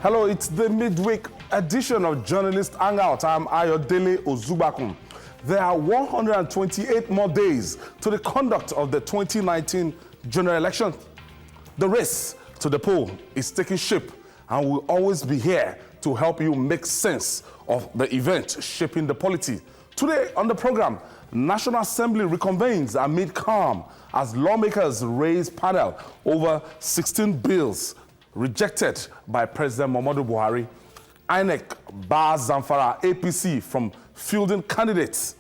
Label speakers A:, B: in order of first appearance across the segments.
A: Hello, it's the midweek edition of Journalist Hangout. I'm Ayodele Ozubakun. There are 128 more days to the conduct of the 2019 general election. The race to the poll is taking shape, and we'll always be here to help you make sense of the event shaping the polity. Today on the program, National Assembly reconvenes amid calm as lawmakers raise panel over 16 bills rejected by President Muhammadu Buhari. INEC bars Zamfara APC from fielding candidates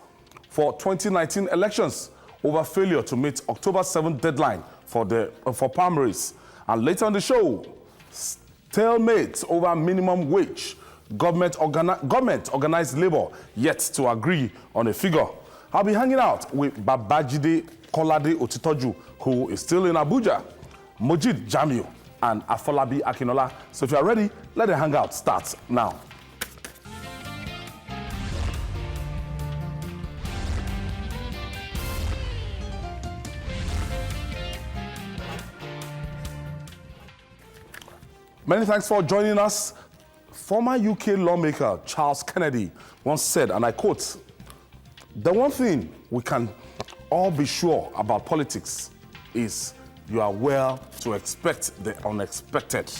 A: for 2019 elections over failure to meet October 7th deadline for primaries. And later on the show, stalemate over minimum wage. Government organized labor yet to agree on a figure. I'll be hanging out with Babajide Kolade Otitoju, who is still in Abuja, Mojid Jamiu, and Afolabi Akinola. So if you're ready, let the hangout start now. Many thanks for joining us. Former UK lawmaker Charles Kennedy once said, and I quote, "The one thing we can all be sure about politics is you are well to expect the unexpected."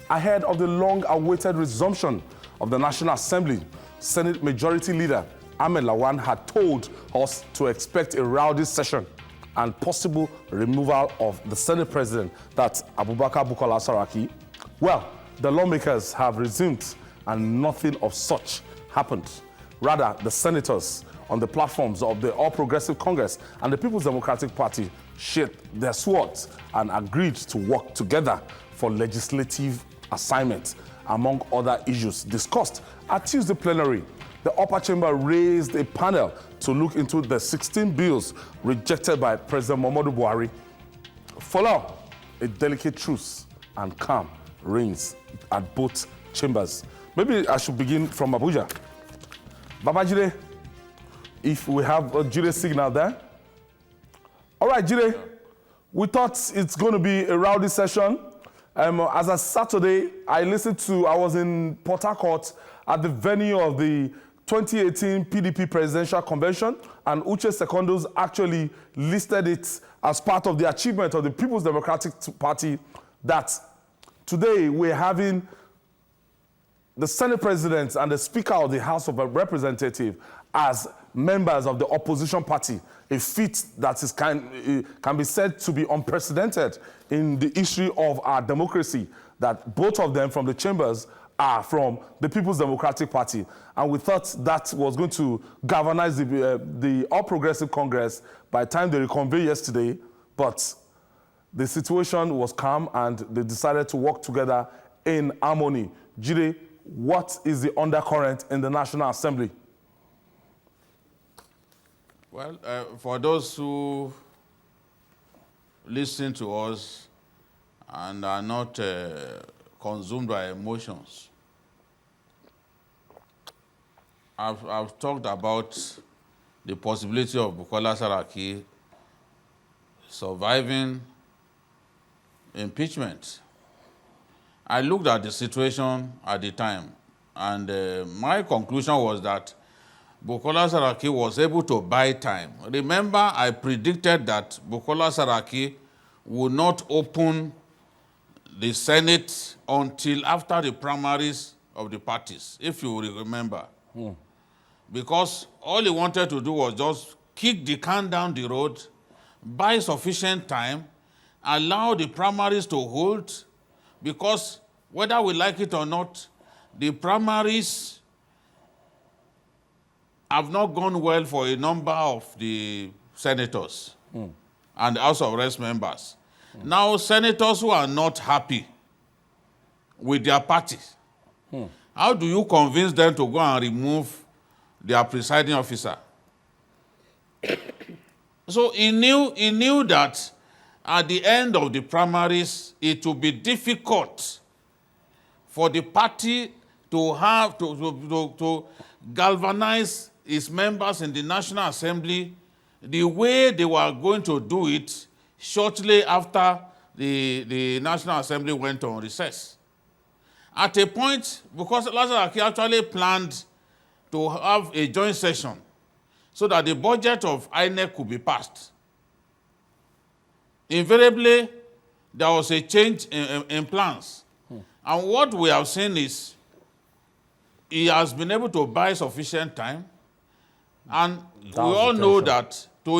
A: Ahead of the long-awaited resumption of the National Assembly, Senate Majority Leader Ahmed Lawan had told us to expect a rowdy session and possible removal of the Senate President, that's Abubakar Bukola Saraki. Well, the lawmakers have resumed and nothing of such happened. Rather, the senators on the platforms of the All Progressive Congress and the People's Democratic Party shared their swords and agreed to work together for legislative assignments, among other issues discussed at Tuesday plenary. The upper chamber raised a panel to look into the 16 bills rejected by President Muhammadu Buhari. For now, a delicate truce and calm reigns at both chambers. Maybe I should begin from Abuja. Babajide, if we have a Jide signal there. All right, Jide, we thought it's going to be a rowdy session. As a Saturday, I was in Port Harcourt at the venue of the 2018 PDP Presidential Convention, and Uche Secondos actually listed it as part of the achievement of the People's Democratic Party that today we're having the Senate President and the Speaker of the House of Representatives as members of the opposition party, a feat that can be said to be unprecedented in the history of our democracy, that both of them from the chambers are from the People's Democratic Party. And we thought that was going to galvanize the All Progressive Congress by the time they reconvened yesterday, but the situation was calm and they decided to work together in harmony. Jide, what is the undercurrent in the National Assembly?
B: Well, for those who listen to us and are not consumed by emotions, I've talked about the possibility of Bukola Saraki surviving impeachment. I looked at the situation at the time, and my conclusion was that Bukola Saraki was able to buy time. Remember, I predicted that Bukola Saraki would not open the Senate until after the primaries of the parties, if you will remember. Because all he wanted to do was just kick the can down the road, buy sufficient time, allow the primaries to hold, because whether we like it or not, the primaries have not gone well for a number of the senators and House of Reps members. Now, senators who are not happy with their party, how do you convince them to go and remove their presiding officer? So he knew that at the end of the primaries, it would be difficult for the party to have to galvanize its members in the National Assembly the way they were going to do it shortly after the National Assembly went on recess. At a point, because Saraki actually planned to have a joint session so that the budget of INEC could be passed. Invariably, there was a change in plans. And what we have seen is he has been able to buy sufficient time. And we all know that to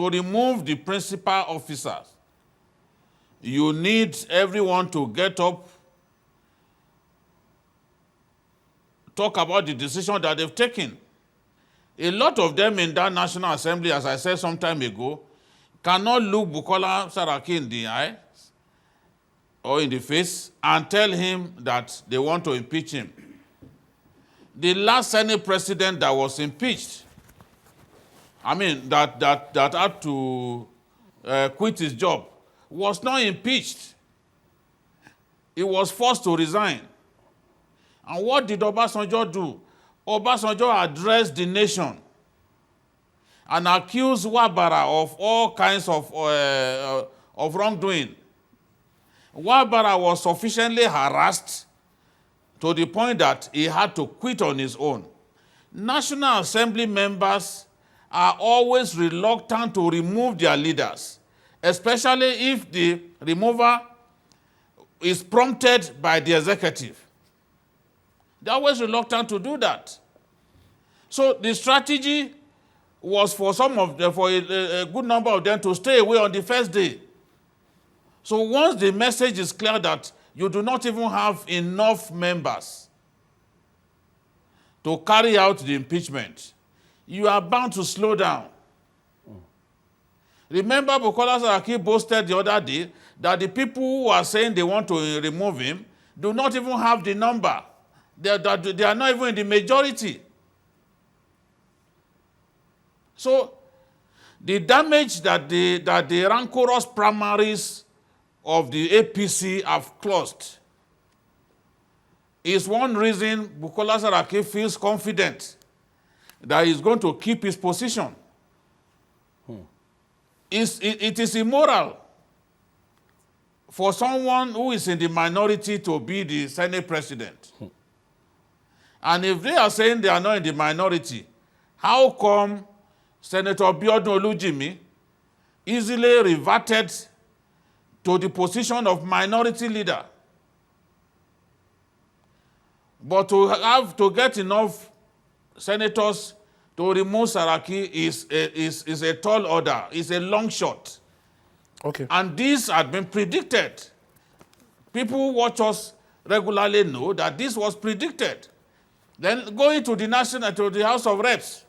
B: remove the principal officers, you need everyone to get up, talk about the decision that they've taken. A lot of them in that National Assembly, as I said some time ago, cannot look Bukola Saraki in the eye or in the face and tell him that they want to impeach him. The last Senate president that was impeached, that had to quit his job, was not impeached. He was forced to resign. And what did Obasanjo do? Obasanjo addressed the nation and accused Wabara of all kinds of wrongdoing. Wabara was sufficiently harassed to the point that he had to quit on his own. National Assembly members are always reluctant to remove their leaders, especially if the removal is prompted by the executive. They're always reluctant to do that. So the strategy was for a good number of them to stay away on the first day. So once the message is clear that you do not even have enough members to carry out the impeachment, you are bound to slow down. Remember, Bukola Saraki boasted the other day that the people who are saying they want to remove him do not even have the number. They are not even in the majority. So the damage that the rancorous primaries of the APC have caused is one reason Bukola Saraki feels confident that he's going to keep his position. It is immoral for someone who is in the minority to be the Senate president. And if they are saying they are not in the minority, how come Senator Biodun Olujimi easily reverted to the position of minority leader? But to get enough senators to remove Saraki is a tall order, is a long shot.
A: Okay.
B: And this had been predicted. People who watch us regularly know that this was predicted. Then going to the House of Reps,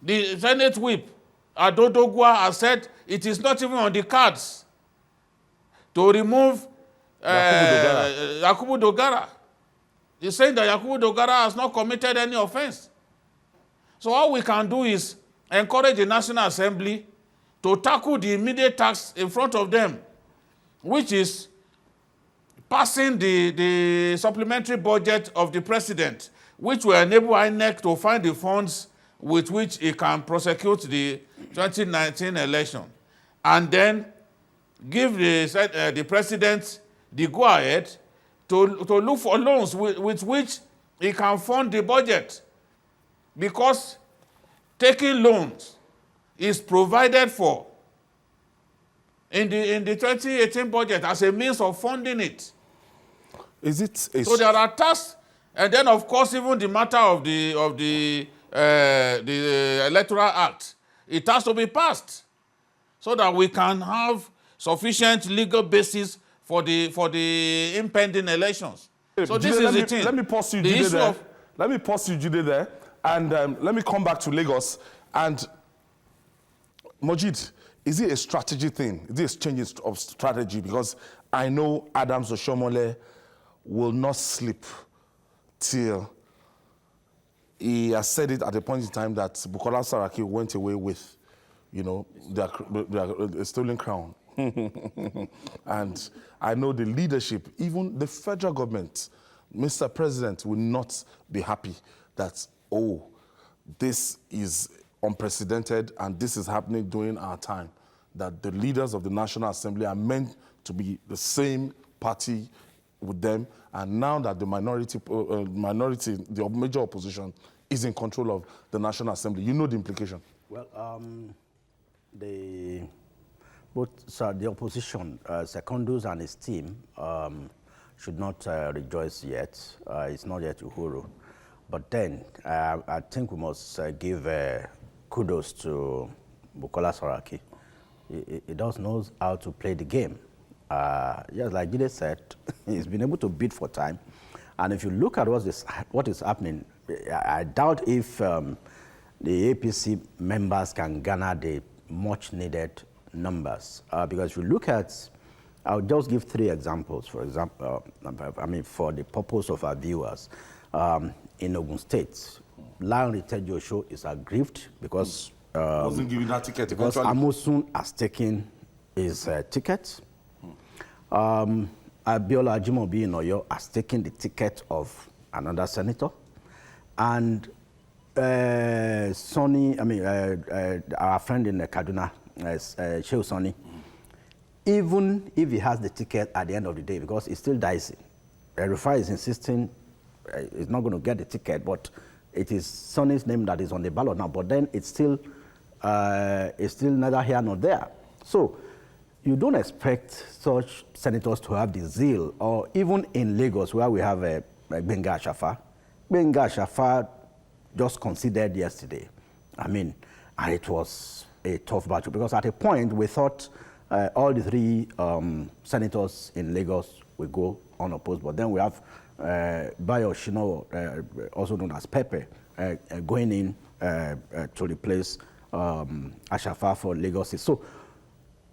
B: the Senate whip, Adodogwa, has said it is not even on the cards to remove Yakubu Dogara. He's saying that Yakubu Dogara has not committed any offense. So all we can do is encourage the National Assembly to tackle the immediate task in front of them, which is passing the supplementary budget of the president, which will enable INEC to find the funds with which it can prosecute the 2019 election, and then give the president the go-ahead to look for loans with which he can fund the budget. Because taking loans is provided for in the 2018 budget as a means of funding it. So there are tasks, and then of course even the matter of the Electoral Act, it has to be passed so that we can have sufficient legal basis for the impending elections. So this is the thing.
A: Let me pause you, Jude, there. Let me pause you, Jude, there, and let me come back to Lagos. And Mojid, is it a strategy thing? Is it a change of strategy? Because I know Adams Oshomole will not sleep till he has said it at a point in time that Bukola Saraki went away with, their stolen crown. And I know the leadership, even the federal government, Mr. President, will not be happy that, this is unprecedented and this is happening during our time, that the leaders of the National Assembly are meant to be the same party with them, and now that the minority, the major opposition, is in control of the National Assembly, you know the implication.
C: Well, the opposition, Secondus and his team, should not rejoice yet. It's not yet Uhuru. But then, I think we must give kudos to Bukola Saraki. He does know how to play the game. Just like Jide said, he's been able to bid for time. And if you look at what is happening, I doubt if the APC members can garner the much needed numbers. Because if you look at, I'll just give 3 examples, for example, for the purpose of our viewers. In Ogun State, Lion Joshua is aggrieved because
A: wasn't giving that ticket
C: because Amosun has taken his ticket. Abiola Ajimobi in Oyo has taken the ticket of another senator, and Sonny, our friend in Kaduna, Shehu Sonny, even if he has the ticket at the end of the day, because it's still dicey, Rufai is insisting he's not going to get the ticket, but it is Sonny's name that is on the ballot now. But then it's still neither here nor there. So you don't expect such senators to have the zeal, or even in Lagos where we have Benga Ashafa. Benga Ashafa just conceded yesterday. And it was a tough battle because at a point we thought all the 3 senators in Lagos will go unopposed, but then we have Bayo Shino, also known as Pepe, going in to replace Ashafa for Lagos. So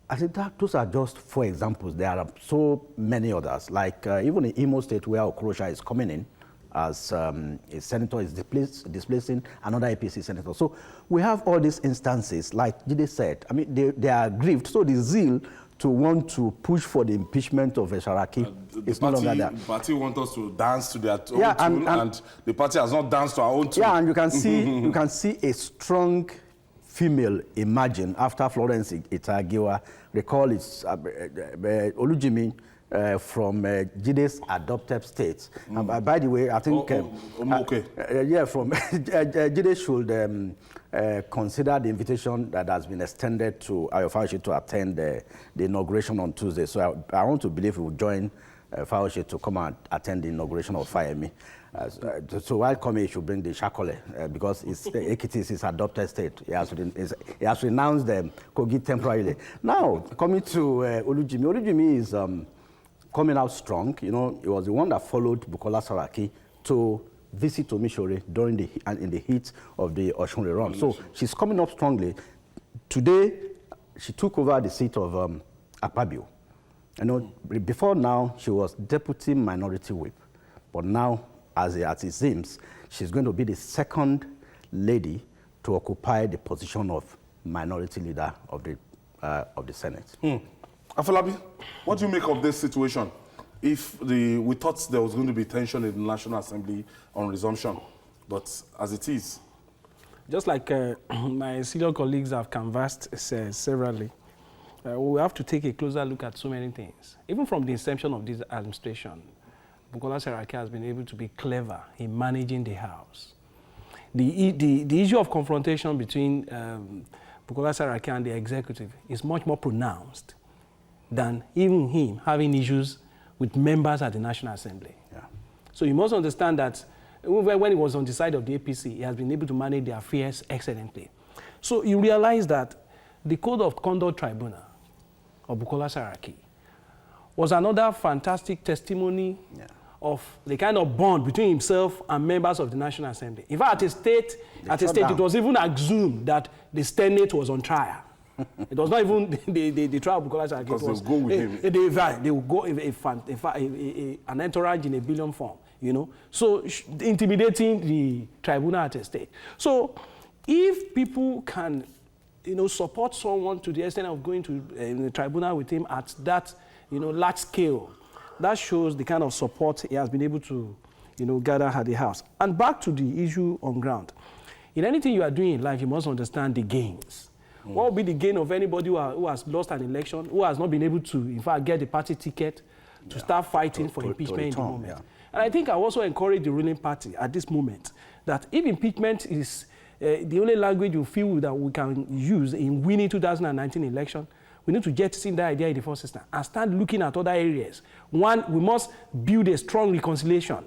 C: I think that those are just 4 examples. There are so many others, like even in Imo State where Okrosha is coming in as a senator is displacing another APC senator. So we have all these instances, like Jide said. They are aggrieved. So the zeal to want to push for the impeachment of Saraki is no longer there.
A: The party wants us to dance to their own tune, and the party has not danced to our own tune.
C: Yeah, and you can see a strong female emerging after Florence Itagiwa. Recall it's Olujimi from Jide's adopted state. By the way, I think from Jide should consider the invitation that has been extended to Ayo Fauci to attend the inauguration on Tuesday. So I want to believe he will join Fauci to come and attend the inauguration of Fayemi. So while coming, he should bring the Shakole because Ekiti is his adopted state. He has renounced Kogi temporarily. Now, coming to Olujimi. Olujimi is coming out strong. He was the one that followed Bukola Saraki to visit Omishore in the heat of the Oshun run. So she's coming up strongly. Today, she took over the seat of Akpabio. Before now, she was deputy minority whip. But now, as it seems, she's going to be the second lady to occupy the position of minority leader of the Senate.
A: Afolabi, what do you make of this situation? If we thought there was going to be tension in the National Assembly on resumption, but as it is.
D: Just like my senior colleagues have canvassed severally, we have to take a closer look at so many things. Even from the inception of this administration, Bukola Saraki has been able to be clever in managing the House. The issue of confrontation between Bukola Saraki and the executive is much more pronounced than even him having issues with members at the National Assembly.
C: Yeah.
D: So you must understand that when he was on the side of the APC, he has been able to manage the affairs excellently. So you realize that the Code of Conduct Tribunal of Bukola Saraki was another fantastic testimony of the kind of bond between himself and members of the National Assembly. In fact, at a state, it was even assumed that the Senate was on trial. It was not even the trial of Bukola Saraki.
A: Because they would go with him.
D: They would go an entourage in a billion form, So intimidating the tribunal at a state. So if people can, support someone to the extent of going to the tribunal with him at that, large scale, that shows the kind of support he has been able to, gather at the House. And back to the issue on ground. In anything you are doing in life, you must understand the gains. What will be the gain of anybody who has lost an election, who has not been able to, in fact, get the party ticket to start fighting for impeachment in the
C: return,
D: moment.
C: yeah.
D: And I think I also encourage the ruling party at this moment that if impeachment is the only language you feel that we can use in winning 2019 election, we need to jettison that idea in the first instance and start looking at other areas. One, we must build a strong reconciliation,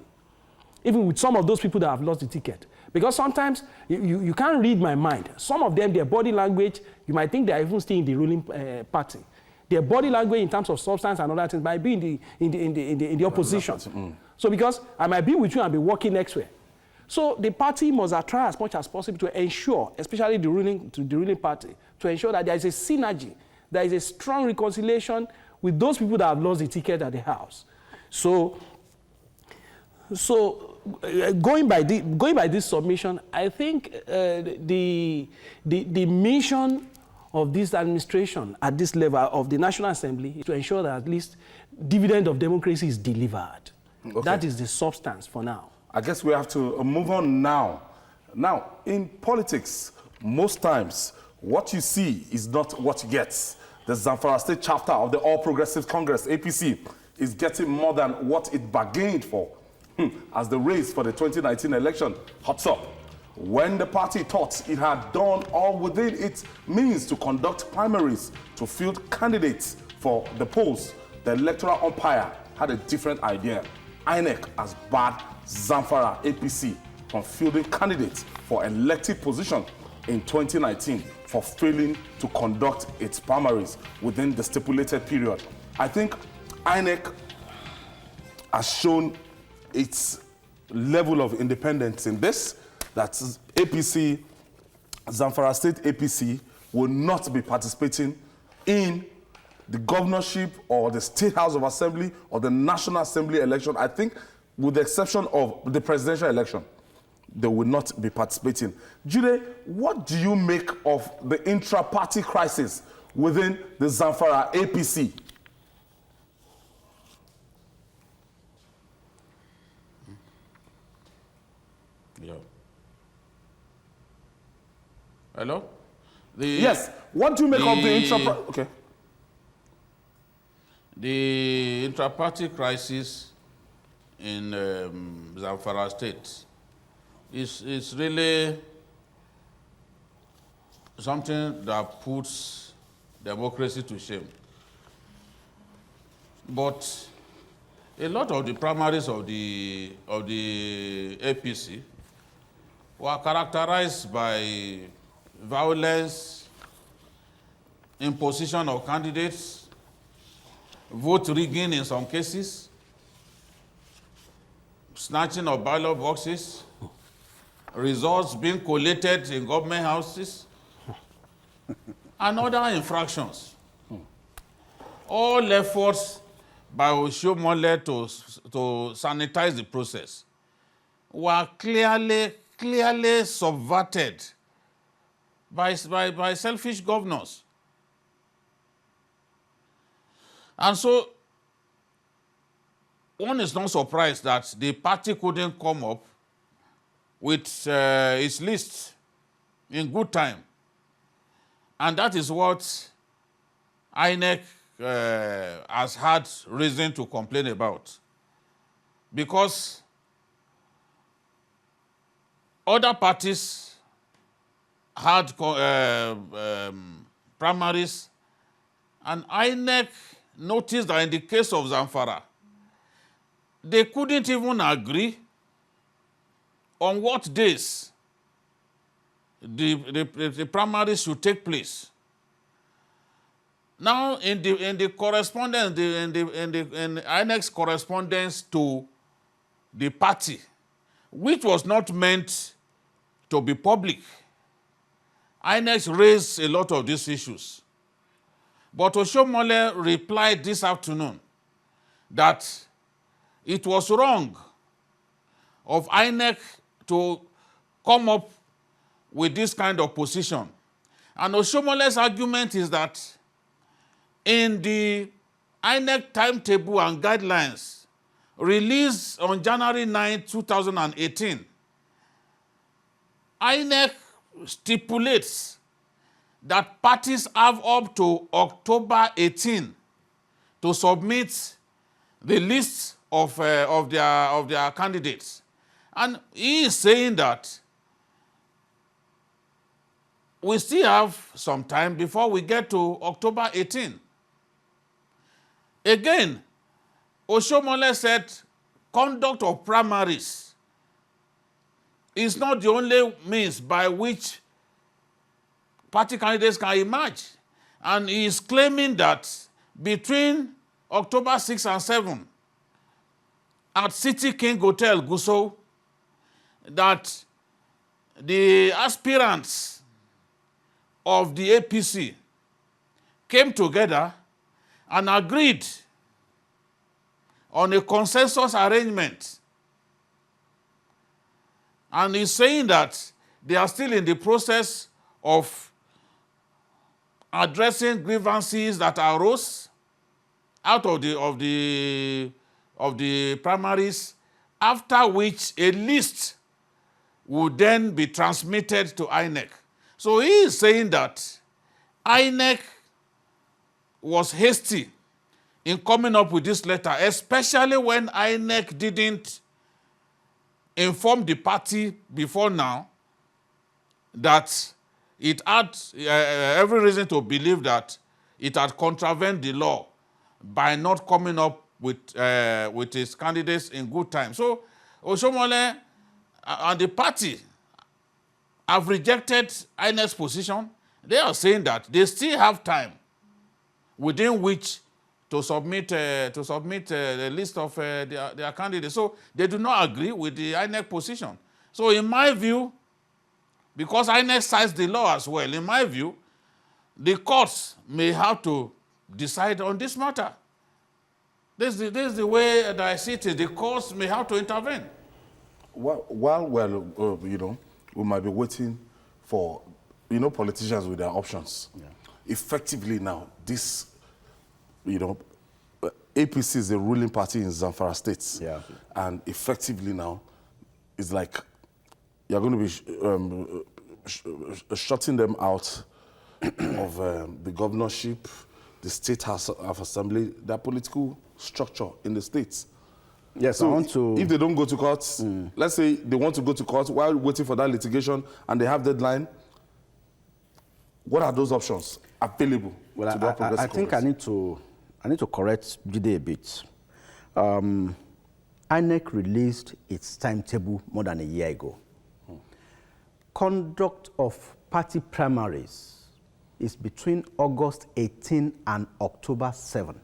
D: even with some of those people that have lost the ticket. Because sometimes you can't read my mind. Some of them, their body language, you might think they are even still in the ruling party. Their body language in terms of substance and other things might be in the opposition. So because I might be with you and be working next way. So the party must try as much as possible to ensure, especially the ruling party, to ensure that there is a synergy, there is a strong reconciliation with those people that have lost the ticket at the house. So going by this submission, I think the mission of this administration at this level of the National Assembly is to ensure that at least dividend of democracy is delivered. Okay. That is the substance for now.
A: I guess we have to move on now. Now, in politics, most times, what you see is not what you get. The Zamfara State chapter of the All Progressives Congress, APC, is getting more than what it bargained for as the race for the 2019 election hots up. When the party thought it had done all within its means to conduct primaries to field candidates for the polls, the electoral umpire had a different idea. INEC has barred Zamfara APC from fielding candidates for elected position in 2019 for failing to conduct its primaries within the stipulated period. I think INEC has shown its level of independence in this, that APC, Zamfara State APC, will not be participating in the governorship or the State House of Assembly or the National Assembly election. I think with the exception of the presidential election, they will not be participating. Jude, what do you make of the intra-party crisis within the Zamfara APC?
B: Yeah. Hello?
A: Yes. What do you make of the intra-party? Okay.
B: The intra-party crisis in Zamfara State is really something that puts democracy to shame. But a lot of the primaries of the APC were characterized by violence, imposition of candidates, vote rigging in some cases, snatching of ballot boxes, results being collated in government houses, and other infractions. All efforts by Oshiomhole to sanitize the process were clearly subverted by selfish governors. And so one is not surprised that the party couldn't come up with its list in good time. And that is what INEC has had reason to complain about. Because other parties had primaries, and INEC noticed that in the case of Zamfara, they couldn't even agree on what days the primaries should take place. Now, in the correspondence, in INEC's correspondence to the party, which was not meant to be public, INEC raised a lot of these issues. But Oshiomhole replied this afternoon that it was wrong of INEC to come up with this kind of position. And Oshiomhole's argument is that in the INEC timetable and guidelines released on January 9, 2018, INEC stipulates that parties have up to October 18 to submit the list of their candidates. And he is saying that we still have some time before we get to October 18. Again, Oshomole said conduct of primaries is not the only means by which party candidates can emerge. And he is claiming that between October 6 and 7 at City King Hotel, Gusau, that the aspirants of the APC came together and agreed on a consensus arrangement. And he's saying that they are still in the process of addressing grievances that arose out of the primaries, after which a list would then be transmitted to INEC. So he is saying that INEC was hasty in coming up with this letter, especially when INEC didn't inform the party before now that it had every reason to believe that it had contravened the law by not coming up with its candidates in good time. So Oshomole and the party have rejected INEC's position. They are saying that they still have time within which to submit the list of their candidates. So they do not agree with the INEC position. So in my view, because INEC cites the law as well, in my view, the courts may have to decide on this matter. This is the way that I see it. The courts may have to intervene.
A: While we might be waiting for, politicians with their options. Yeah. Effectively now, this, APC is the ruling party in Zamfara State. Yeah. And effectively now, it's like you're going to be shutting them out of the governorship, the state house of assembly, their political structure in the states.
C: Yes,
A: so
C: I want to...
A: if they don't go to court, let's say they want to go to court while waiting for that litigation and they have deadline, what are those options available?
C: Well, I think I need to correct Jide a bit. INEC released its timetable more than a year ago. Conduct of party primaries is between August 18 and October 7.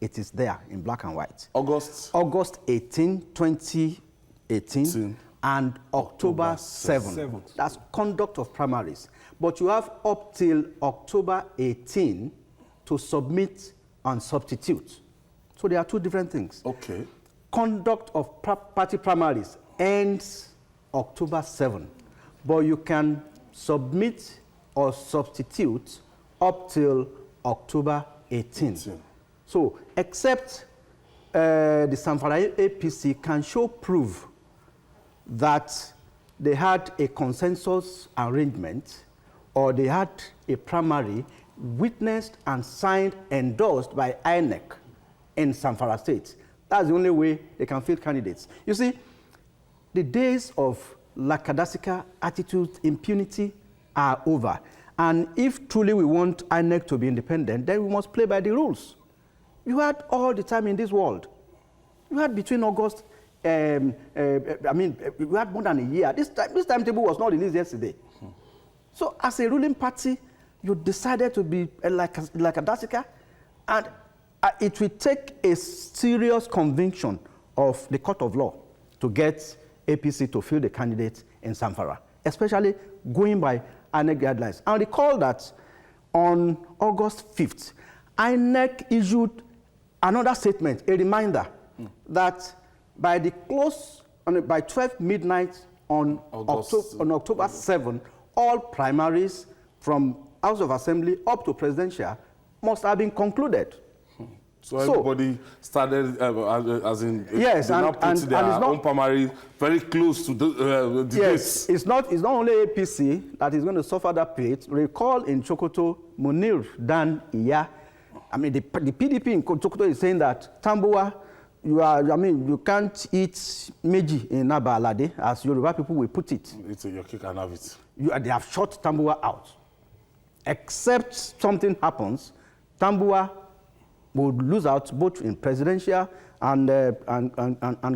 C: It is there in black and white. August 18, 2018, and October 7. That's conduct of primaries. But you have up till October 18 to submit and substitute. So there are two different things.
A: Okay.
C: Conduct of party primaries ends October 7, but you can submit or substitute up till October 18. So, except the Zamfara APC can show proof that they had a consensus arrangement or they had a primary witnessed and signed, endorsed by INEC in Zamfara State. That's the only way they can field candidates. You see, the days of lackadaisical attitude, impunity are over. And if truly we want INEC to be independent, then we must play by the rules. You had all the time in this world. You had between August, you had more than a year. This timetable was not released yesterday. So as a ruling party, you decided to be lackadaisical, and it will take a serious conviction of the court of law to get APC to field the candidate in Zamfara, especially going by INEC guidelines. And recall that on August 5th, INEC issued another statement, a reminder that by the close, by 12 midnight on October 7, all primaries from House of Assembly up to presidential must have been concluded.
A: So everybody started, as in,
C: yes,
A: and their own primary very close to the
C: yes, it's not only APC that is going to suffer that fate. Recall in Chokoto, Munir Dan Iya I mean, the PDP in Sokoto is saying that Tambuwa, you can't eat meji in Naba Alade, as Yoruba people will put it.
A: It's your cake and have it.
C: They have shot Tambuwa out. Except something happens, Tambuwa would lose out both in presidential and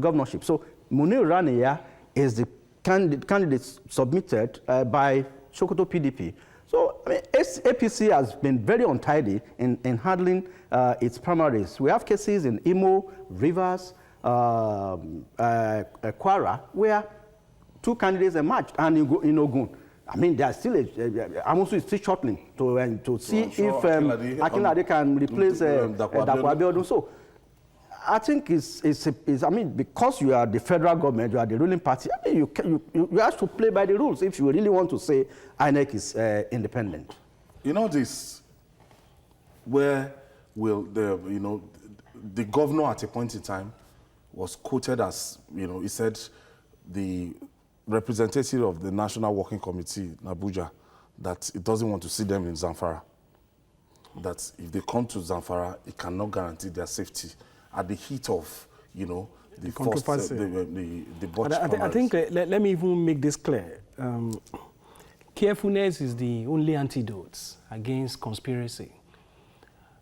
C: governorship. So Munir Rania is the candidate submitted by Sokoto PDP. So I mean, APC has been very untidy in handling its primaries. We have cases in Imo, Rivers, Kwara, where 2 candidates emerged, and in Ogun. I mean, they are still, Amosu is still shortling to see if Akinlade can replace Dapo Abiodun. So I think I mean, because you are the federal government, you are the ruling party, I mean, you have to play by the rules if you really want to say INEC is independent.
A: You know this, where will the governor at a point in time was quoted as, he said the representative of the National Working Committee in Abuja, that it doesn't want to see them in Zamfara. That if they come to Zamfara, it cannot guarantee their safety at the heat of, the controversy.
D: I think let me even make this clear. Carefulness is the only antidote against conspiracy.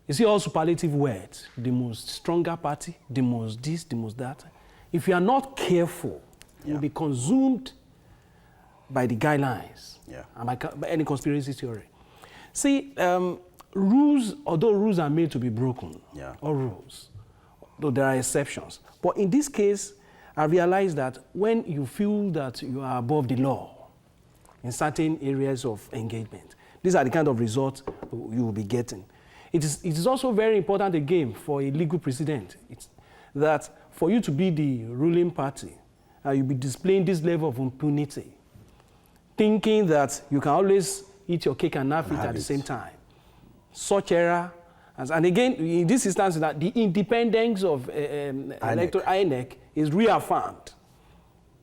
D: You see all superlative words, the most stronger party, the most this, the most that. If you are not careful, you'll be consumed by the guidelines and by any conspiracy theory. See, rules, although rules are made to be broken, all rules, though there are exceptions. But in this case, I realized that when you feel that you are above the law in certain areas of engagement, these are the kind of results you will be getting. It is also very important again for a legal precedent that for you to be the ruling party, you'll be displaying this level of impunity, thinking that you can always eat your cake and have it at the same time. Such error, and again, in this instance, that the independence of INEC is reaffirmed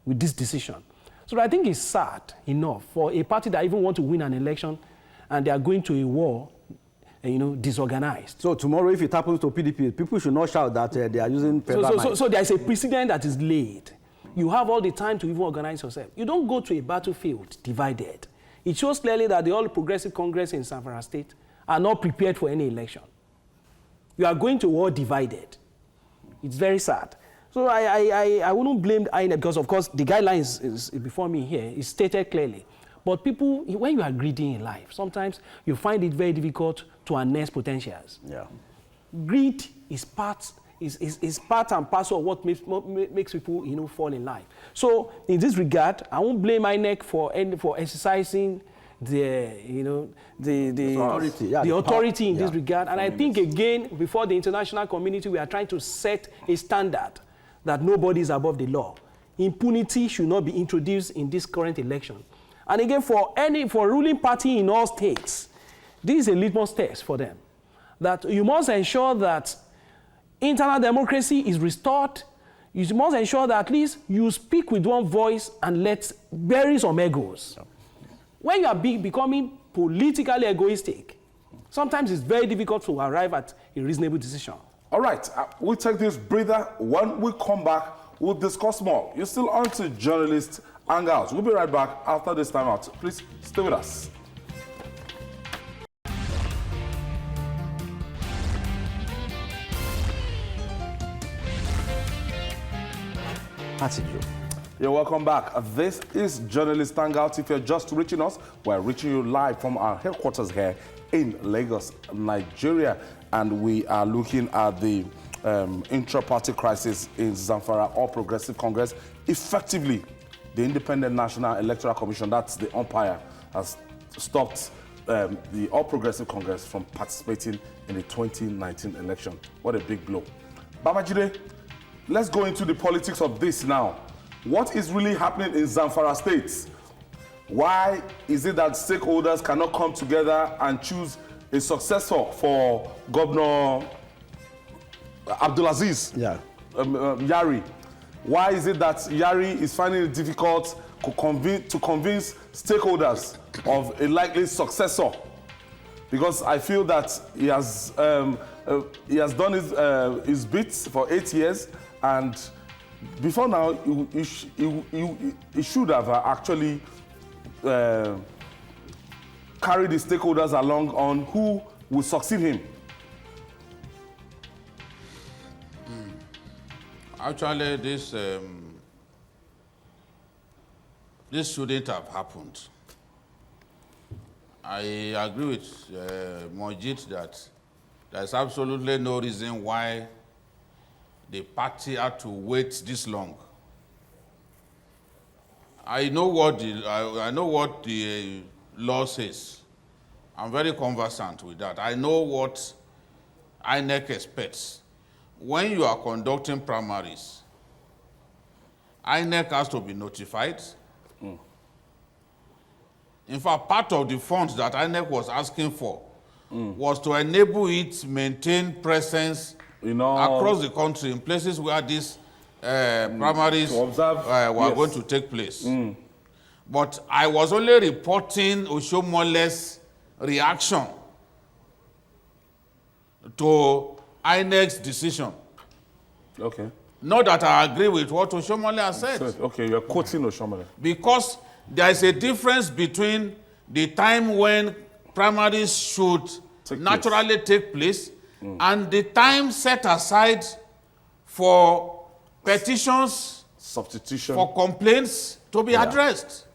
D: with this decision. So I think it's sad enough for a party that even want to win an election and they are going to a war, disorganized.
C: So tomorrow, if it happens to PDP, people should not shout that they are using federal might.
D: So there is a precedent that is laid. You have all the time to even organize yourself. You don't go to a battlefield divided. It shows clearly that the All Progressive Congress in Zamfara State are not prepared for any election. You are going to war divided. It's very sad. So I wouldn't blame INEC because, of course, the guidelines is before me here is stated clearly. But people, when you are greedy in life, sometimes you find it very difficult to harness potentials.
C: Yeah.
D: Greed is part and parcel of what makes people, fall in life. So in this regard, I won't blame INEC for exercising the authority in this regard. And I think again, before the international community, we are trying to set a standard that nobody is above the law. Impunity should not be introduced in this current election. And again, for ruling party in all states, this is a litmus test for them. That you must ensure that internal democracy is restored. You must ensure that at least you speak with one voice and bury some egos. When you are becoming politically egoistic, sometimes it's very difficult to arrive at a reasonable decision.
A: All right, we'll take this breather. When we come back, we'll discuss more. You're still on to Journalist Hangout. We'll be right back after this time out. Please stay with us.
C: That's it, Joe.
A: You're welcome back. This is Journalist Hangout. If you're just reaching us, we're reaching you live from our headquarters here in Lagos, Nigeria. And we are looking at the intra-party crisis in Zamfara All Progressive Congress. Effectively, the Independent National Electoral Commission, that's the umpire, has stopped the All Progressive Congress from participating in the 2019 election. What a big blow. Babajide, let's go into the politics of this now. What is really happening in Zamfara State? Why is it that stakeholders cannot come together and choose a successor for Governor Abdulaziz Yari? Why is it that Yari is finding it difficult to convince stakeholders of a likely successor? Because I feel that he has he has done his bits for 8 years, and before now, he should have actually carried the stakeholders along on who will succeed him.
B: Actually, this shouldn't have happened. I agree with Mojit that there's absolutely no reason why the party had to wait this long. I know what the law says. I'm very conversant with that. I know what INEC expects. When you are conducting primaries, INEC has to be notified. In fact, part of the funds that INEC was asking for was to enable it to maintain presence across the country in places where these primaries were going to take place. But I was only reporting Oshomole's reaction to INEC's decision.
A: Okay.
B: Not that I agree with what Oshomole has said.
A: Okay, you're quoting Oshomole.
B: Because there is a difference between the time when primaries should naturally take place and the time set aside for petitions,
A: substitution,
B: for complaints to be addressed.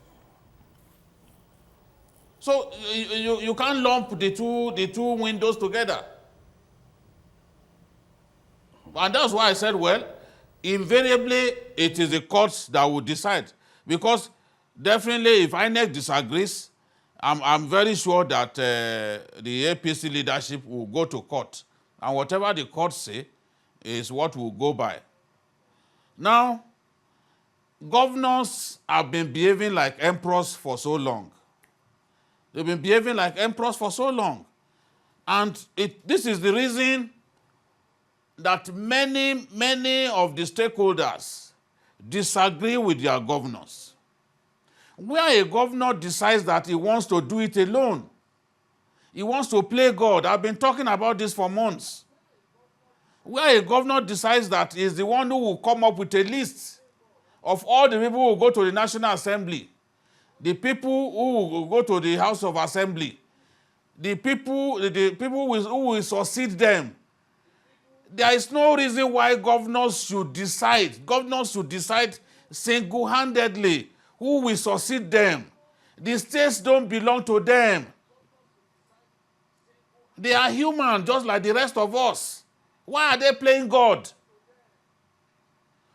B: So you can't lump the two windows together. And that's why I said, well, invariably it is the courts that will decide. Because definitely if INEC disagrees, I'm very sure that the APC leadership will go to court. And whatever the courts say is what we'll go by. Now, governors have been behaving like emperors for so long. They've been behaving like emperors for so long. And this is the reason that many of the stakeholders disagree with their governors. Where a governor decides that he wants to do it alone, he wants to play God. I've been talking about this for months. Where a governor decides that he's the one who will come up with a list of all the people who will go to the National Assembly, the people who will go to the House of Assembly, the people who will succeed them. There is no reason why governors should decide. Governors should decide single-handedly who will succeed them. The states don't belong to them. They are human, just like the rest of us. Why are they playing God?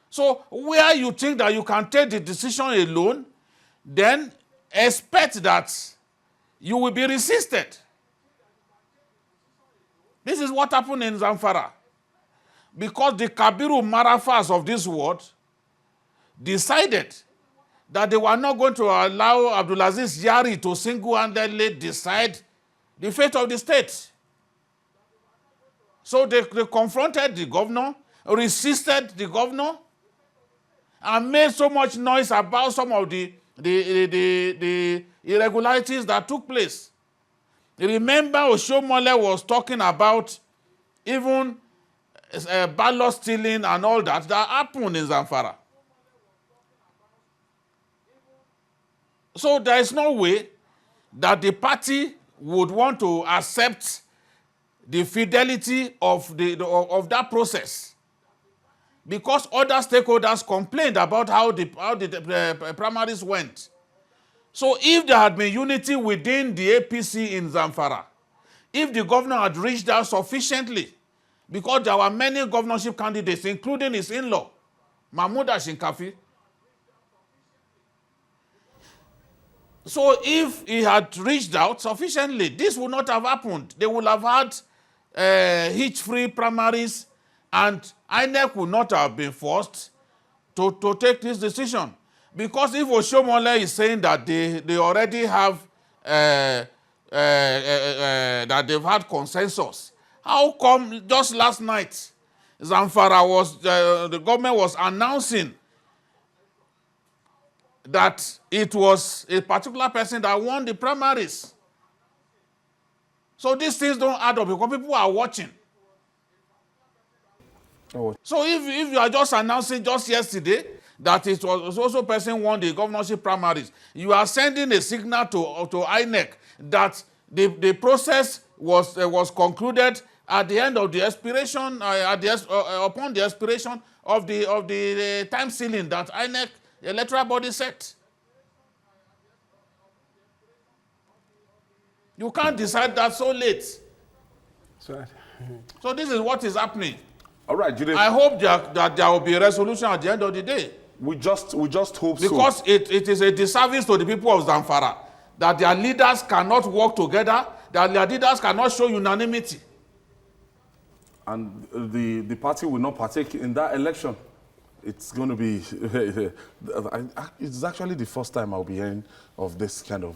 B: So where you think that you can take the decision alone, then expect that you will be resisted. This is what happened in Zamfara. Because the Kabiru Marafas of this world decided that they were not going to allow Abdulaziz Yari to single-handedly decide the fate of the state. So they confronted the governor, resisted the governor, and made so much noise about some of the irregularities that took place. Remember, Oshomole was talking about even ballot stealing and all that happened in Zamfara. So there is no way that the party would want to accept the fidelity of that process, because other stakeholders complained about how the primaries went. So if there had been unity within the APC in Zamfara, if the governor had reached out sufficiently, because there were many governorship candidates, including his in-law, Mahmoud Ashinkafi. So if he had reached out sufficiently, this would not have happened. They would have had hitch-free primaries, and INEC would not have been forced to take this decision. Because if Oshomole is saying that they already have, that they've had consensus, how come just last night, Zamfara the government was announcing that it was a particular person that won the primaries? So these things don't add up because people are watching.
A: Oh.
B: So if you are just announcing just yesterday that it was also person won the governorship primaries, you are sending a signal to INEC that the process was concluded at the end of the expiration, upon the expiration of the time ceiling that INEC, the electoral body, set. You can't decide that so late. So this is what is happening.
A: All right, Jude.
B: I hope that there will be a resolution at the end of the day.
A: We just hope
B: because
A: so.
B: It is a disservice to the people of Zamfara that their leaders cannot work together, that their leaders cannot show unanimity.
A: And the party will not partake in that election. It's going to be, it's actually the first time I'll be hearing of this kind of,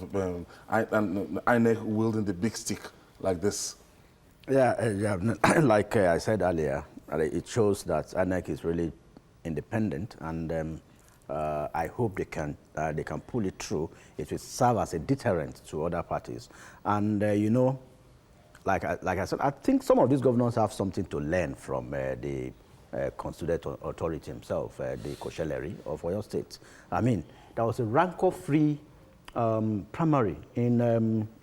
A: INEC wielding the big stick like this.
C: Yeah, like I said earlier, it shows that INEC is really independent, and I hope they can pull it through. It will serve as a deterrent to other parties. And you know, like I said, I think some of these governors have something to learn from the constituted authority himself, the Kosheleri of Oyo State. I mean, there was a rancor-free primary in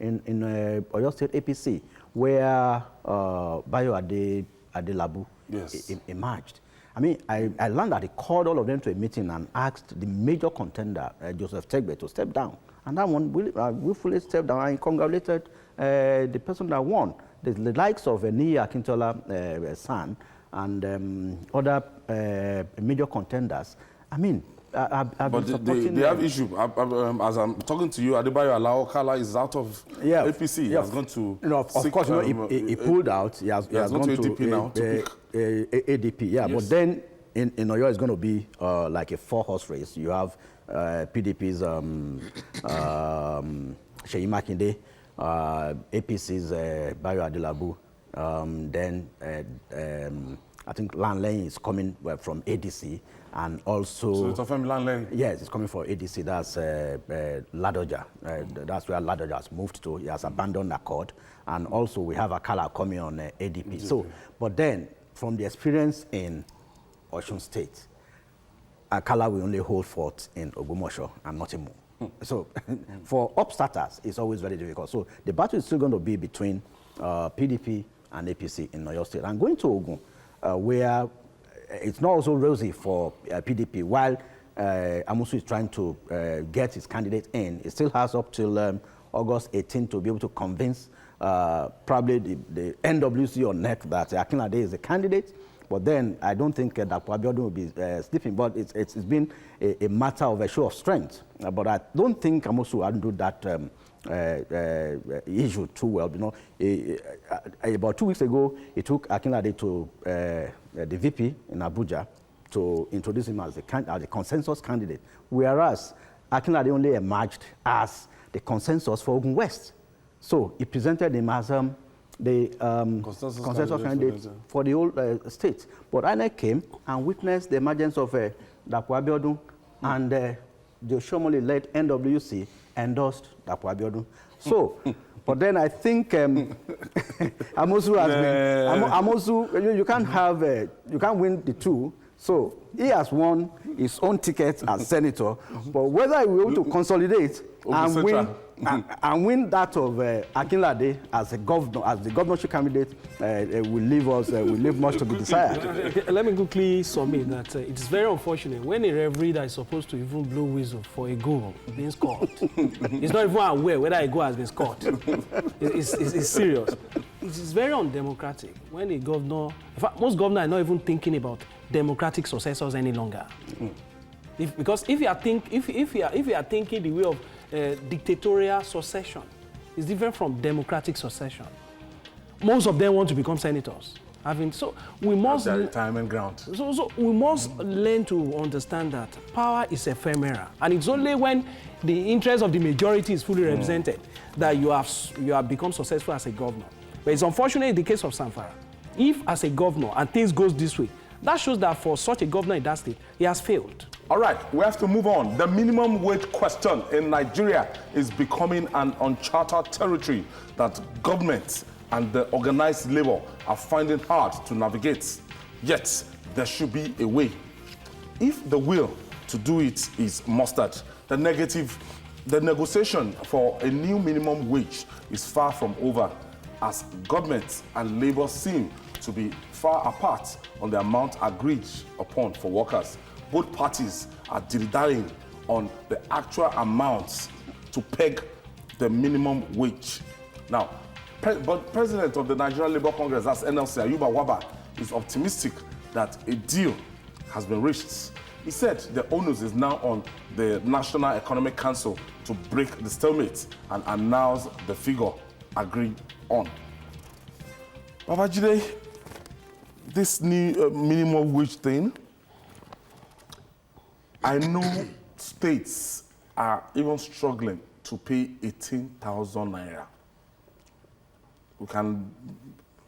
C: Oyo State APC where Bayo Adelabu emerged. I mean, I learned that he called all of them to a meeting and asked the major contender, Joseph Tegbe, to step down. And that one willfully stepped down and congratulated the person that won. The likes of Niyi Akintola San and other major contenders. I mean,
A: but they have issue. As I'm talking to you, Adebayo Alao Kala is out of APC. He has gone to.
C: Of course, he pulled out. He has gone to
A: ADP now to pick
C: ADP. Yeah, yes. But then in Oyo, it's going to be like a 4-horse race. You have PDP's Seyi Makinde, APC's Bayo Adelabu. Then I think Lanley is coming from ADC, and also.
A: So it's from Lanley?
C: Yes, it's coming from ADC. That's Ladoja. That's where Ladoja has moved to. He has abandoned Accord, and also we have Akala coming on ADP. So, but then from the experience in Osun State, Akala will only hold forth in Ogumosho and nothing more. So, for upstarters, it's always very difficult. So the battle is still going to be between PDP and APC in Oyo State. And going to Ogun, where it's not also rosy for PDP, while Amusu is trying to get his candidate in, he still has up till August 18 to be able to convince probably the NWC or NEC that Akinlade is a candidate. But then I don't think that Abiodun will be sleeping. But it's been a matter of a show of strength. But I don't think Amusu will do that issue too well. You know, about 2 weeks ago, he took Akinlade to the VP in Abuja to introduce him as the consensus candidate, whereas Akinlade only emerged as the consensus for Ogun West. So he presented him as the consensus candidate for the whole state. But INEC came and witnessed the emergence of Dapo Abiodun, and the Shomole-led NWC endorsed Dapo Abiodun. So, but then I think Amosu has been, Amosu, you can't have, you can't win the two. So he has won his own ticket as senator, but whether he will be able to consolidate and win, win that of Akinlade as a governor, as the governorship candidate, will leave much to be desired.
D: Let me quickly submit that it is very unfortunate when a referee that is supposed to even blow whistle for a goal being scored, he's not even aware whether a goal has been scored. It's serious. It is very undemocratic when a governor, in fact, most governors are not even thinking about democratic successors any longer. Because if you are thinking the way of dictatorial succession, it's different from democratic succession. Most of them want to become senators. So we must
A: retirement ground.
D: So we must learn to understand that power is ephemeral, and it's only when the interest of the majority is fully represented that you have become successful as a governor. But it's unfortunate in the case of Zamfara. If as a governor and things goes this way, that shows that for such a governor in that state, he has failed.
A: All right, we have to move on. The minimum wage question in Nigeria is becoming an uncharted territory that government and the organized labor are finding hard to navigate. Yet, there should be a way. If the will to do it is mustered, the negotiation for a new minimum wage is far from over, as government and labor seem to be far apart on the amount agreed upon for workers. Both parties are dilly-dallying on the actual amounts to peg the minimum wage. Now, but President of the Nigerian Labour Congress, that's NLC, Ayuba Waba, is optimistic that a deal has been reached. He said the onus is now on the National Economic Council to break the stalemate and announce the figure agreed on. Babajide, this new minimum wage thing, I know states are even struggling to pay 18,000 naira. We can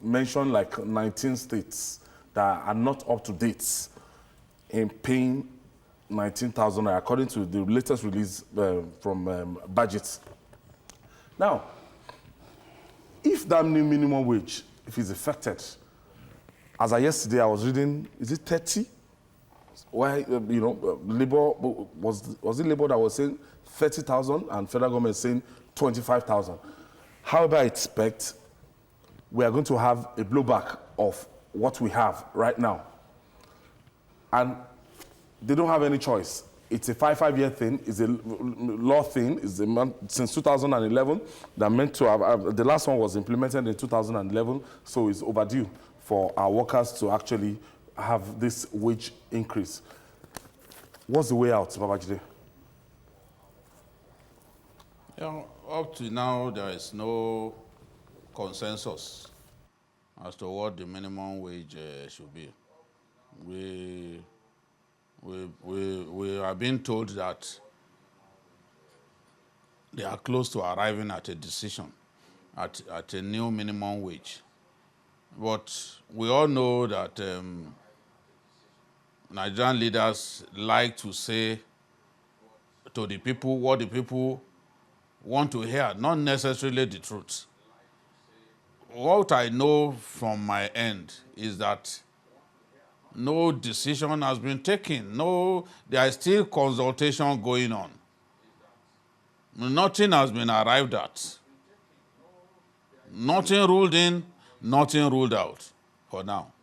A: mention like 19 states that are not up to date in paying 19,000 naira, according to the latest release from budgets. Now, if that new minimum wage, if it's affected, as of yesterday I was reading, is it 30? Why, Labour, was it Labour that was saying 30,000 and federal government saying 25,000? However, I expect we are going to have a blowback of what we have right now. And they don't have any choice. It's a five-year thing. It's a law thing. It's since 2011. They're meant to have, the last one was implemented in 2011, so it's overdue for our workers to actually have this wage increase. What's the way out, Babajide?
B: Up to now, there is no consensus as to what the minimum wage should be. We are being told that they are close to arriving at a decision, at a new minimum wage. But we all know that Nigerian leaders like to say to the people what the people want to hear, not necessarily the truth. What I know from my end is that no decision has been taken. There is still consultation going on. Nothing has been arrived at. Nothing ruled in, nothing ruled out for now.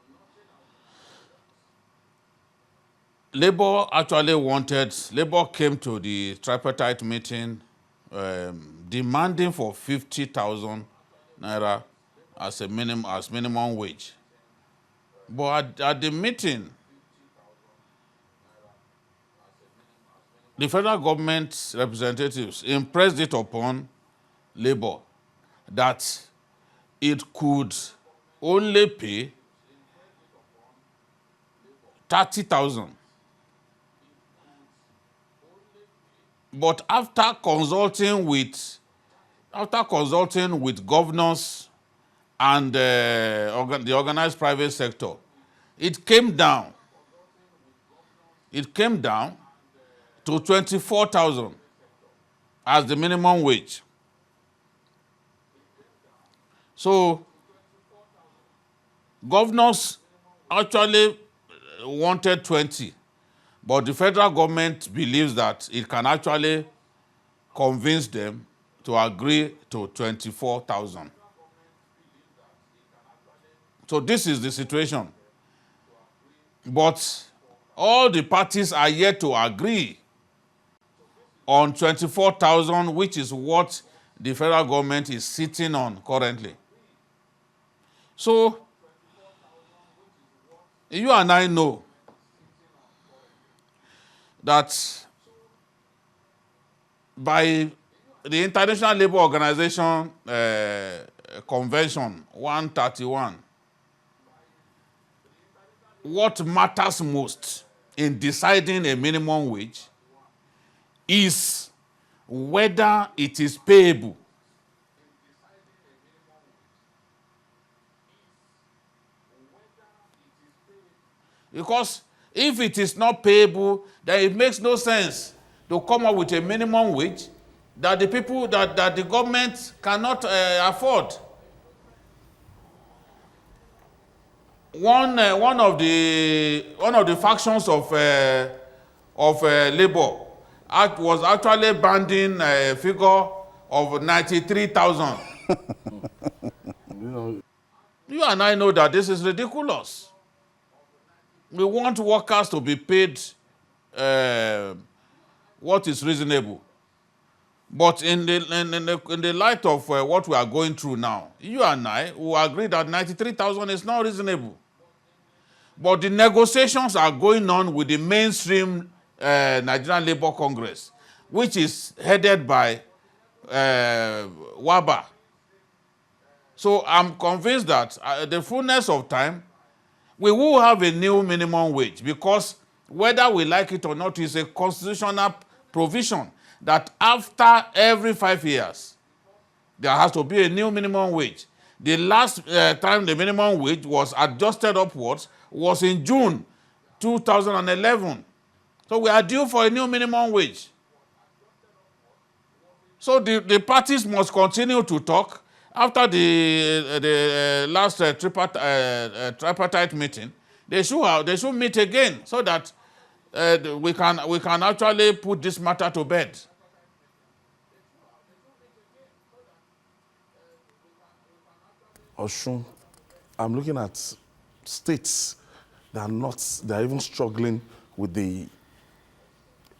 B: Labour came to the tripartite meeting demanding for 50,000 naira as minimum wage. But at the meeting, the federal government representatives impressed it upon Labour that it could only pay 30,000. But after consulting with governors and the organized private sector, it came down. It came down to 24,000 as the minimum wage. So governors actually wanted 20, but the federal government believes that it can actually convince them to agree to 24,000. So this is the situation. But all the parties are yet to agree on 24,000, which is what the federal government is sitting on currently. So you and I know that by the International Labour Organization Convention 131, what matters most in deciding a minimum wage is whether it is payable. Because if it is not payable, then it makes no sense to come up with a minimum wage that the people, that the government cannot afford. one of the factions of Labour was actually banding a figure of 93,000. You and I know that this is ridiculous. We want workers to be paid what is reasonable. But in the light of what we are going through now, you and I will agree that 93,000 is not reasonable. But the negotiations are going on with the mainstream Nigerian Labour Congress, which is headed by WABA. So I'm convinced that the fullness of time, we will have a new minimum wage, because whether we like it or not, it's a constitutional provision that after every 5 years, there has to be a new minimum wage. The last time the minimum wage was adjusted upwards was in June 2011. So we are due for a new minimum wage. So the parties must continue to talk. After the last tripartite meeting, they should meet again so that we can actually put this matter to bed.
A: Oshun, I'm looking at states that are even struggling with the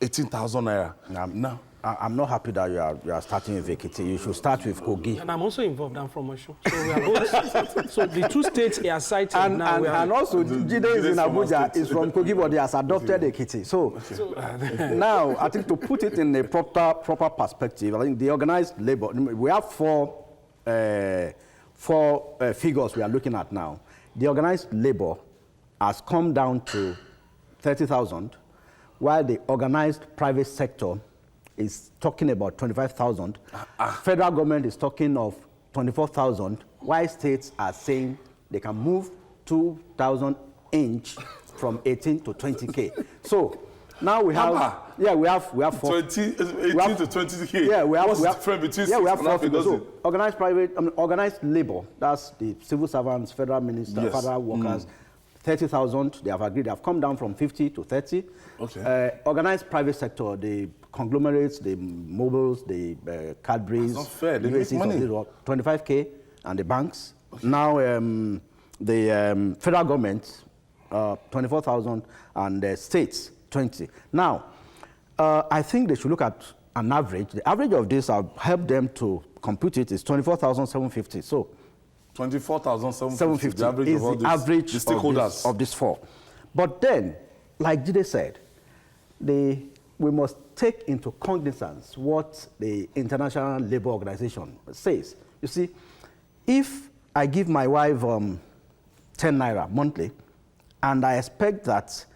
A: 18,000 naira.
C: No. I'm not happy that you are starting with Ekiti. You should start with Kogi.
D: And I'm also involved. I'm from Osun. So we are both. So the two states he has cited now.
C: And also, Jide is in Abuja, is from Kogi, but he has adopted Ekiti. So now, I think to put it in a proper perspective, I think the organized labor, we have four figures we are looking at now. The organized labor has come down to 30,000, while the organized private sector is talking about 25,000. Federal government is talking of 24,000, while states are saying they can move 2,000 inch from 18 to 20K. So now we have, we have four.
A: 18 to 20K.
C: Yeah, what's
A: the difference between
C: we have four figures.
A: so
C: organized organized labor, that's the civil servants, federal ministers, federal workers. 30,000, they have agreed. They have come down from 50 to 30.
A: Okay.
C: Organized private sector, the conglomerates, the mobiles, the Cadburys,
A: that's not fair. They make money.
C: 25K, and the banks. Okay. Now the federal government, 24,000, and the states, 20. Now, I think they should look at an average. The average of this, I've helped them to compute it, is 24,750. So
A: 24,750 the average
C: is
A: of all
C: the average
A: the stakeholders
C: of these four. But then, like Jide said, we must take into cognizance what the International Labour Organization says. You see, if I give my wife 10 naira monthly, and I expect that,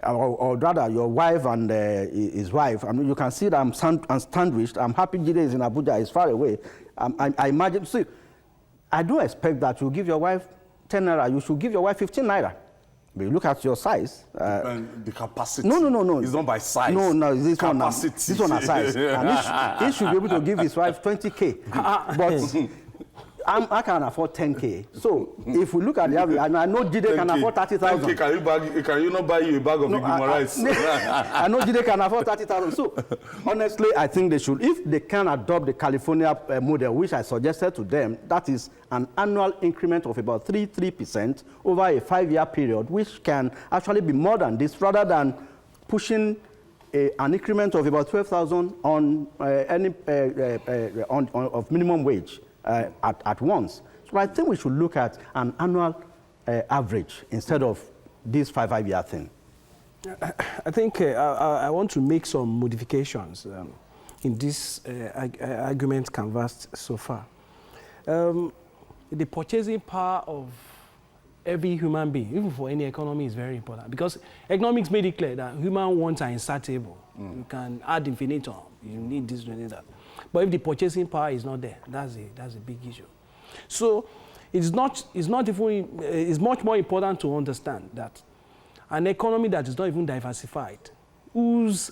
C: or rather your wife and his wife, I mean, you can see that I'm sandwiched. I'm happy Jide is in Abuja, he's far away. I imagine, see, I do expect that you give your wife 10 naira, you should give your wife 15 naira. But you look at your size.
A: The capacity.
C: No.
A: It's not by size.
C: No, this
A: capacity.
C: One has size. And he should be able to give his wife 20K. But I can afford 10K. So if we look at the average, I know Jide can afford 30,000.
A: 10K, can you not buy you a bag of Igbo rice?
C: I know Jide can afford 30,000. So honestly, I think they should, if they can adopt the California model, which I suggested to them, that is an annual increment of about 3% over a 5-year period, which can actually be more than this, rather than pushing an increment of about 12,000 on of minimum wage. At once. So I think we should look at an annual average instead of this 5-year thing.
D: I think I want to make some modifications in this argument canvassed so far. The purchasing power of every human being, even for any economy, is very important, because economics made it clear that human wants are insatiable. You can add infinitum. You need this, you need that. But if the purchasing power is not there, that's a big issue. So it's much more important to understand that an economy that is not even diversified, whose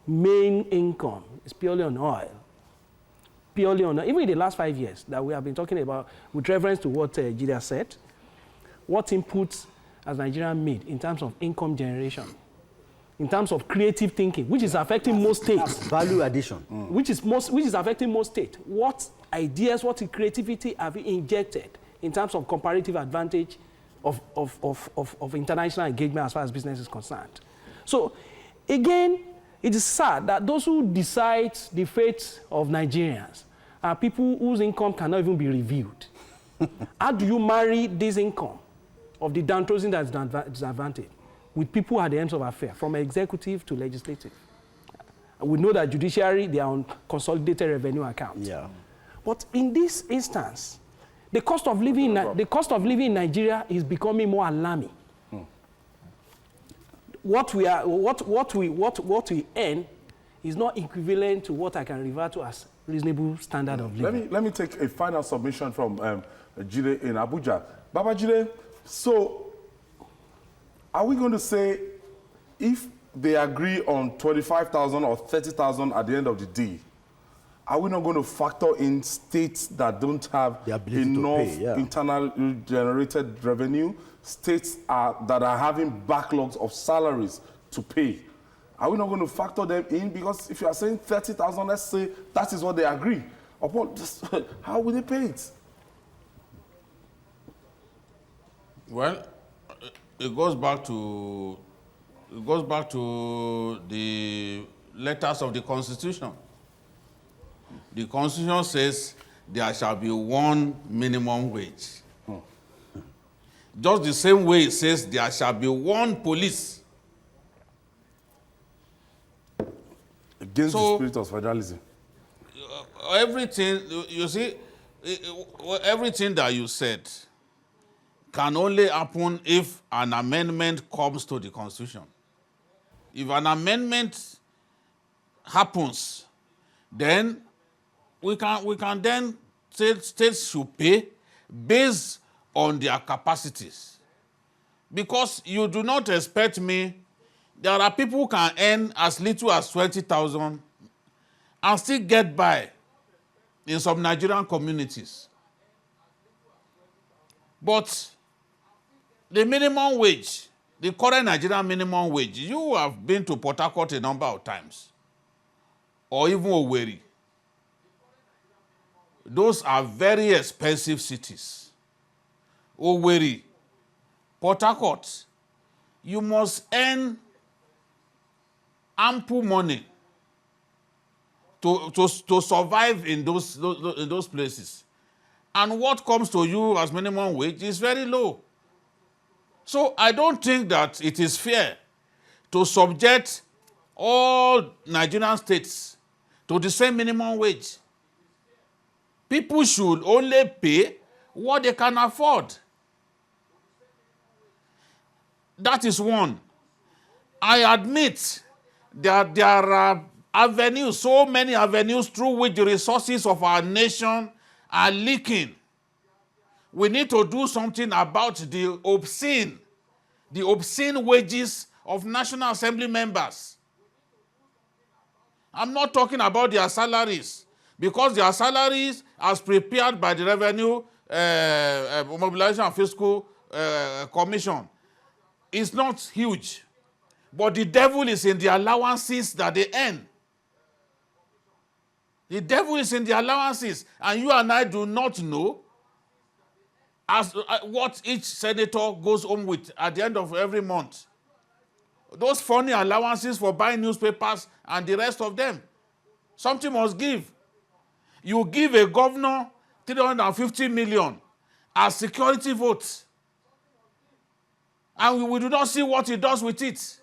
D: main income is purely on oil, even in the last 5 years that we have been talking about, with reference to what Jide said, what inputs has Nigeria made in terms of income generation, in terms of creative thinking, which is affecting most states?
C: Value addition.
D: Which is affecting most states. What ideas, what creativity have we injected in terms of comparative advantage of international engagement as far as business is concerned? So, again, it is sad that those who decide the fate of Nigerians are people whose income cannot even be reviewed. How do you marry this income of the downtrodden that's disadvantaged with people at the ends of affairs, from executive to legislative? We know that judiciary, they are on consolidated revenue accounts.
C: Yeah.
D: But in this instance, the cost of living in Nigeria is becoming more alarming. What we earn is not equivalent to what I can refer to as reasonable standard of living.
A: Let me take a final submission from Jide in Abuja. Baba Jide, so are we going to say if they agree on 25,000 or 30,000 at the end of the day, are we not going to factor in states that don't have enough internal generated revenue, states that are having backlogs of salaries to pay? Are we not going to factor them in? Because if you are saying 30,000, let's say that is what they agree upon, how will they pay it?
B: Well, it goes back to the letters of the Constitution. The Constitution says there shall be one minimum wage. Just the same way it says there shall be one police.
A: Against the spirit of federalism.
B: Everything, you see, everything that you said can only happen if an amendment comes to the Constitution. If an amendment happens, then we can then say states should pay based on their capacities. Because you do not expect me, there are people who can earn as little as 20,000 and still get by in some Nigerian communities. But the minimum wage, the current Nigerian minimum wage, you have been to Port Harcourt a number of times, or even Owerri. Those are very expensive cities. Owerri, Port Harcourt, you must earn ample money to survive in those places. And what comes to you as minimum wage is very low. So I don't think that it is fair to subject all Nigerian states to the same minimum wage. People should only pay what they can afford. That is one. I admit that there are avenues, so many avenues through which the resources of our nation are leaking. We need to do something about the obscene wages of National Assembly members. I'm not talking about their salaries, because their salaries, as prepared by the Revenue Mobilization and Fiscal Commission, is not huge. But the devil is in the allowances that they earn. The devil is in the allowances, and you and I do not know what each senator goes home with at the end of every month. Those funny allowances for buying newspapers and the rest of them. Something must give. You give a governor 350 million as security votes, and we do not see what he does with it.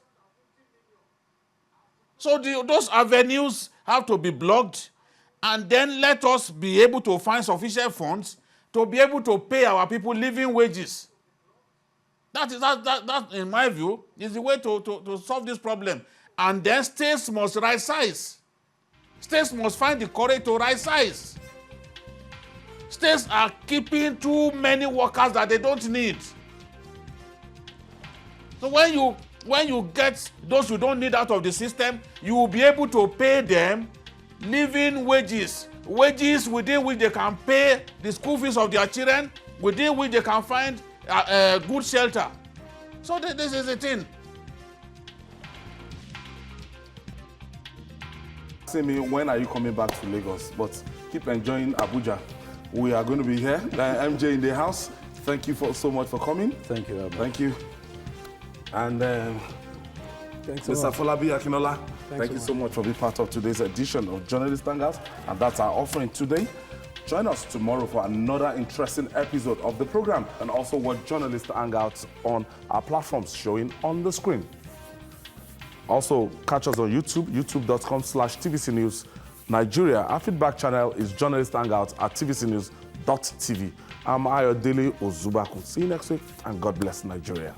B: So those avenues have to be blocked, and then let us be able to find sufficient funds to be able to pay our people living wages. That in my view, is the way to solve this problem. And then states must right size. States must find the courage to right size. States are keeping too many workers that they don't need. So when you get those who don't need out of the system, you will be able to pay them living wages within which they can pay the school fees of their children, within which they can find good shelter. So this is the thing.
A: Asking me, when are you coming back to Lagos? But keep enjoying Abuja. We are going to be here. MJ in the house. Thank you so much for coming.
C: Thank you, Albert.
A: Thank you. And
D: Thanks so
A: Mr.
D: much.
A: Folabi Akinola, thank you
D: so
A: so much for being part of today's edition of Journalist Hangout. And that's our offering today. Join us tomorrow for another interesting episode of the program, and also watch Journalist Hangout on our platforms showing on the screen. Also, catch us on YouTube, youtube.com/TVC News Nigeria. Our feedback channel is Journalist Hangout at tvcnews.tv. I'm Ayodele Ozubaku. See you next week, and God bless Nigeria.